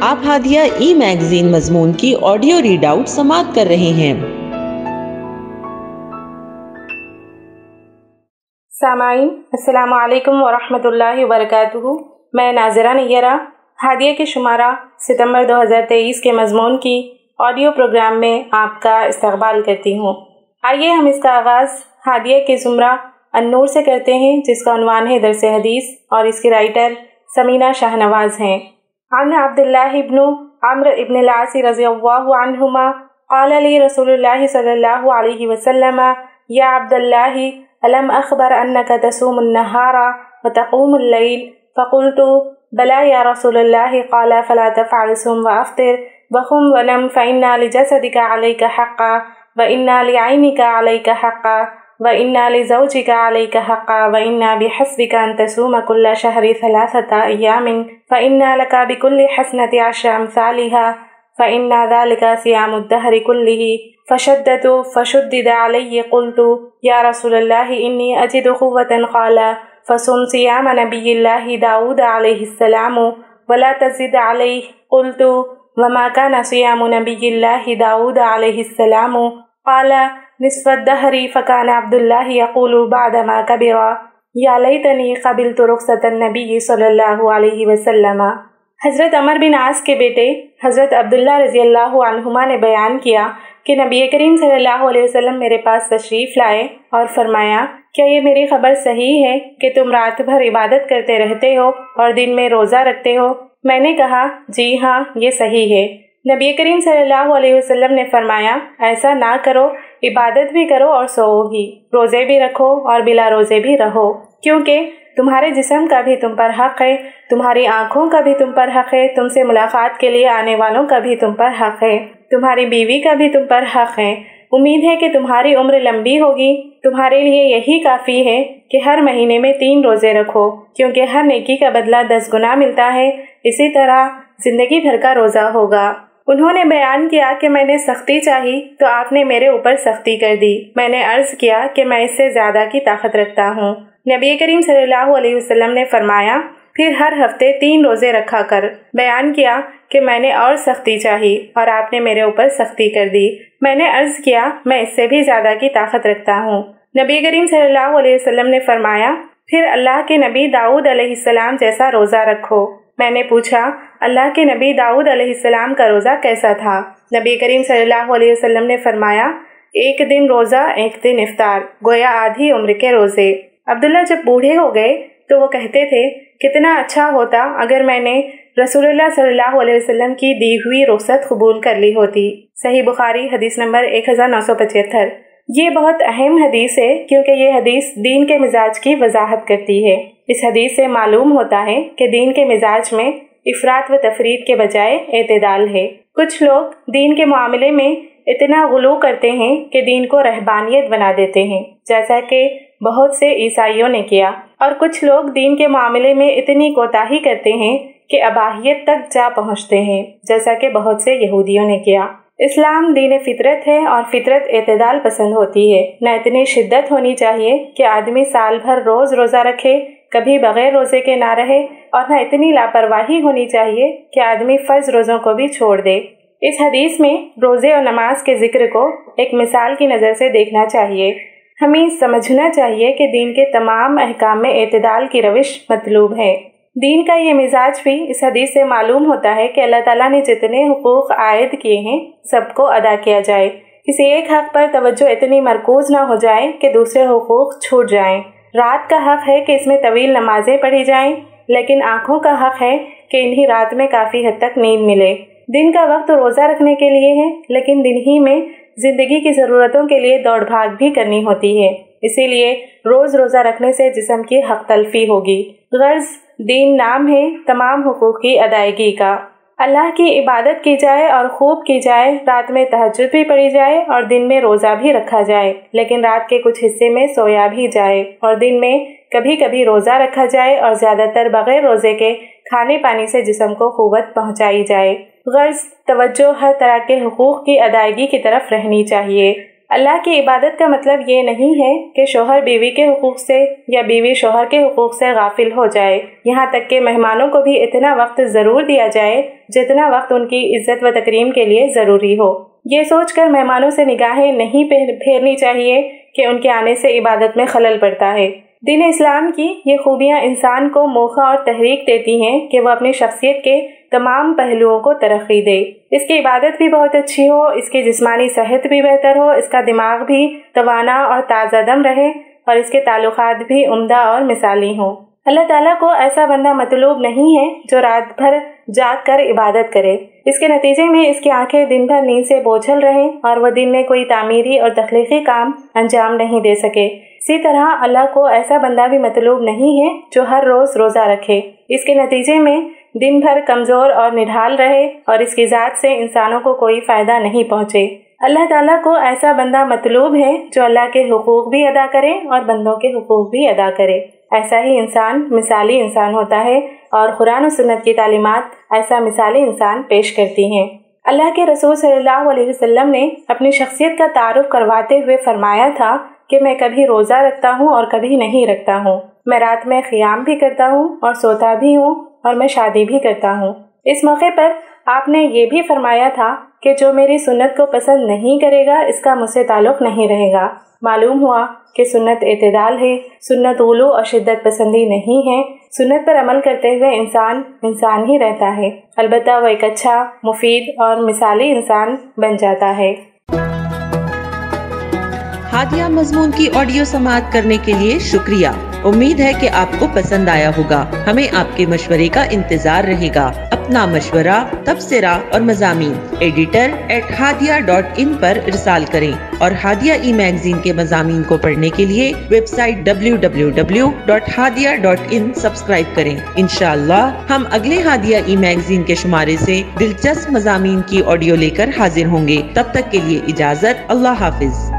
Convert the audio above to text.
آپ ہادیہ ای میگزین مضمون کی آڈیو ریڈ آؤٹ سماعت کر رہے ہیں۔ سامعین السلام علیکم ورحمۃ اللہ وبرکاتہ۔ میں ناظرہ نیرہ ہادیہ کے شمارہ ستمبر 2023 کے مضمون کی آڈیو پروگرام میں آپ کا استقبال کرتی ہوں۔ آئیے ہم اس کا آغاز ہادیہ کے زمرہ النور سے کرتے ہیں، جس کا عنوان ہے درس حدیث، اور اس کی رائٹر سمینہ شاہ نواز ہیں۔ عن عبداللہ ابن عمرو ابن العاص رضی اللہ عنہما قال لی رسول اللہ صلی اللہ علیہ وسلم یا عبداللہ ألم أخبر أنك تصوم النهار وتقوم الليل؟ فقلت بلى يا رسول الله. قال فلا تفعل، صم وأفطر وقم ونم فإن لجسدك عليك حقا وإن لعينك عليك حقا وإن لزوجك عليك حقا وإن بحسبك أن تصوم كل شهر 3 أيام فإن لك بكل حسنة 10 أمثالها فإن ذلك صيام الدهر كله. فشدد علي. قلت يا رسول الله إني أجد قوة. قال فصم صيام نبي الله داود عليه السلام ولا تزد عليه. قلت وما كان صيام نبي الله داود عليه السلام؟ قال نصف الدهر. فكان عبد الله يقول بعدما كبر يا ليتني قبلت رخصة النبي صلی اللہ علیہ وسلم۔ حضرت عمر بن عاص کے بیٹے حضرت عبداللہ رضی اللہ عنہما نے بیان کیا کہ نبی کریم صلی اللہ علیہ وسلم میرے پاس تشریف لائے اور فرمایا، کیا یہ میری خبر صحیح ہے کہ تم رات بھر عبادت کرتے رہتے ہو اور دن میں روزہ رکھتے ہو؟ میں نے کہا جی ہاں، یہ صحیح ہے۔ نبی کریم صلی اللہ علیہ وسلم نے فرمایا، ایسا نہ کرو، عبادت بھی کرو اور سوؤ بھی، روزے بھی رکھو اور بلا روزے بھی رہو، کیونکہ تمہارے جسم کا بھی تم پر حق ہے، تمہاری آنکھوں کا بھی تم پر حق ہے، تم سے ملاقات کے لیے آنے والوں کا بھی تم پر حق ہے، تمہاری بیوی کا بھی تم پر حق ہے۔ امید ہے کہ تمہاری عمر لمبی ہوگی۔ تمہارے لیے یہی کافی ہے کہ ہر مہینے میں 3 روزے رکھو، کیونکہ ہر نیکی کا بدلہ 10 گنا ملتا ہے، اسی طرح زندگی بھر کا روزہ ہوگا۔ انہوں نے بیان کیا کہ میں نے سختی چاہی تو آپ نے میرے اوپر سختی کر دی۔ میں نے عرض کیا کہ میں اس سے زیادہ کی طاقت رکھتا ہوں۔ نبی کریم صلی اللہ علیہ وسلم نے فرمایا، پھر ہر ہفتے 3 روزے رکھا کر۔ بیان کیا کہ میں نے اور سختی چاہی اور آپ نے میرے اوپر سختی کر دی۔ میں نے عرض کیا میں اس سے بھی زیادہ کی طاقت رکھتا ہوں۔ نبی کریم صلی اللہ علیہ وسلم نے فرمایا، پھر اللہ کے نبی داؤد علیہ السلام جیسا روزہ رکھو۔ میں نے پوچھا، اللہ کے نبی داؤد علیہ السلام کا روزہ کیسا تھا؟ نبی کریم صلی اللہ علیہ وسلم نے فرمایا، 1 دن روزہ 1 دن افطار، گویا آدھی عمر کے روزے۔ عبداللہ جب بوڑھے ہو گئے تو وہ کہتے تھے، کتنا اچھا ہوتا اگر میں نے رسول اللہ صلی اللہ علیہ وسلم کی دی ہوئی رخصت قبول کر لی ہوتی۔ صحیح بخاری حدیث نمبر 1975۔ یہ بہت اہم حدیث ہے کیونکہ یہ حدیث دین کے مزاج کی وضاحت کرتی ہے۔ اس حدیث سے معلوم ہوتا ہے کہ دین کے مزاج میں افراط و تفریط کے بجائے اعتدال ہے۔ کچھ لوگ دین کے معاملے میں اتنا غلو کرتے ہیں کہ دین کو رہبانیت بنا دیتے ہیں، جیسا کہ بہت سے عیسائیوں نے کیا، اور کچھ لوگ دین کے معاملے میں اتنی کوتاہی کرتے ہیں کہ اباحیت تک جا پہنچتے ہیں، جیسا کہ بہت سے یہودیوں نے کیا۔ اسلام دین فطرت ہے اور فطرت اعتدال پسند ہوتی ہے۔ نہ اتنی شدت ہونی چاہیے کہ آدمی سال بھر روز روزہ رکھے، کبھی بغیر روزے کے نہ رہے، اور نہ اتنی لاپرواہی ہونی چاہیے کہ آدمی فرض روزوں کو بھی چھوڑ دے۔ اس حدیث میں روزے اور نماز کے ذکر کو ایک مثال کی نظر سے دیکھنا چاہیے۔ ہمیں سمجھنا چاہیے کہ دین کے تمام احکام میں اعتدال کی روش مطلوب ہے۔ دین کا یہ مزاج بھی اس حدیث سے معلوم ہوتا ہے کہ اللہ تعالیٰ نے جتنے حقوق عائد کیے ہیں سب کو ادا کیا جائے۔ کسی ایک حق پر توجہ اتنی مرکوز نہ ہو جائے کہ دوسرے حقوق چھوٹ جائیں۔ رات کا حق ہے کہ اس میں طویل نمازیں پڑھی جائیں، لیکن آنکھوں کا حق ہے کہ انہی رات میں کافی حد تک نیند ملے۔ دن کا وقت روزہ رکھنے کے لیے ہے، لیکن دن ہی میں زندگی کی ضرورتوں کے لیے دوڑ بھاگ بھی کرنی ہوتی ہے، اسی لیے روز روزہ رکھنے سے جسم کی حق تلفی ہوگی۔ غرض دین نام ہے تمام حقوق کی ادائیگی کا۔ اللہ کی عبادت کی جائے اور خوب کی جائے، رات میں تہجد بھی پڑھی جائے اور دن میں روزہ بھی رکھا جائے، لیکن رات کے کچھ حصے میں سویا بھی جائے اور دن میں کبھی کبھی روزہ رکھا جائے اور زیادہ تر بغیر روزے کے کھانے پانی سے جسم کو قوت پہنچائی جائے۔ غرض توجہ ہر طرح کے حقوق کی ادائیگی کی طرف رہنی چاہیے۔ اللہ کی عبادت کا مطلب یہ نہیں ہے کہ شوہر بیوی کے حقوق سے یا بیوی شوہر کے حقوق سے غافل ہو جائے، یہاں تک کہ مہمانوں کو بھی اتنا وقت ضرور دیا جائے جتنا وقت ان کی عزت و تکریم کے لیے ضروری ہو۔ یہ سوچ کر مہمانوں سے نگاہیں نہیں پھیرنی چاہیے کہ ان کے آنے سے عبادت میں خلل پڑتا ہے۔ دین اسلام کی یہ خوبیاں انسان کو موقع اور تحریک دیتی ہیں کہ وہ اپنی شخصیت کے تمام پہلوؤں کو ترقی دے۔ اس کی عبادت بھی بہت اچھی ہو، اس کی جسمانی صحت بھی بہتر ہو، اس کا دماغ بھی توانا اور تازہ دم رہے اور اس کے تعلقات بھی عمدہ اور مثالی ہوں۔ اللہ تعالیٰ کو ایسا بندہ مطلوب نہیں ہے جو رات بھر جاگ کر عبادت کرے۔ اس کے نتیجے میں اس کی آنکھیں دن بھر نیند سے بوجھل رہیں اور وہ دن میں کوئی تعمیری اور تخلیقی کام انجام نہیں دے سکے۔ اسی طرح اللہ کو ایسا بندہ بھی مطلوب نہیں ہے جو ہر روز روزہ رکھے، اس کے نتیجے میں دن بھر کمزور اور نڈھال رہے اور اس کی ذات سے انسانوں کو کوئی فائدہ نہیں پہنچے۔ اللہ تعالیٰ کو ایسا بندہ مطلوب ہے جو اللہ کے حقوق بھی ادا کرے اور بندوں کے حقوق بھی ادا کرے۔ ایسا ہی انسان مثالی انسان ہوتا ہے اور قرآن و سنت کی تعلیمات ایسا مثالی انسان پیش کرتی ہیں۔ اللہ کے رسول صلی اللہ علیہ وسلم نے اپنی شخصیت کا تعارف کرواتے ہوئے فرمایا تھا کہ میں کبھی روزہ رکھتا ہوں اور کبھی نہیں رکھتا ہوں، میں رات میں قیام بھی کرتا ہوں اور سوتا بھی ہوں اور میں شادی بھی کرتا ہوں۔ اس موقع پر آپ نے یہ بھی فرمایا تھا کہ جو میری سنت کو پسند نہیں کرے گا اس کا مجھ سے تعلق نہیں رہے گا۔ معلوم ہوا کہ سنت اعتدال ہے، سنت غلو اور شدت پسندی نہیں ہے۔ سنت پر عمل کرتے ہوئے انسان ہی رہتا ہے، البتہ وہ ایک اچھا، مفید اور مثالی انسان بن جاتا ہے۔ ہادیہ مضمون کی آڈیو سماعت کرنے کے لیے شکریہ۔ امید ہے کہ آپ کو پسند آیا ہوگا۔ ہمیں آپ کے مشورے کا انتظار رہے گا۔ اپنا مشورہ، تبصرہ اور مضامین editor@hadia.in پر ارسال کریں اور ہادیہ ای میگزین کے مضامین کو پڑھنے کے لیے ویب سائٹ www.hadia.in سبسکرائب کریں۔ انشاءاللہ ہم اگلے ہادیہ ای میگزین کے شمارے سے دلچسپ مضامین کی آڈیو لے کر حاضر ہوں گے۔ تب تک کے لیے اجازت، اللہ حافظ۔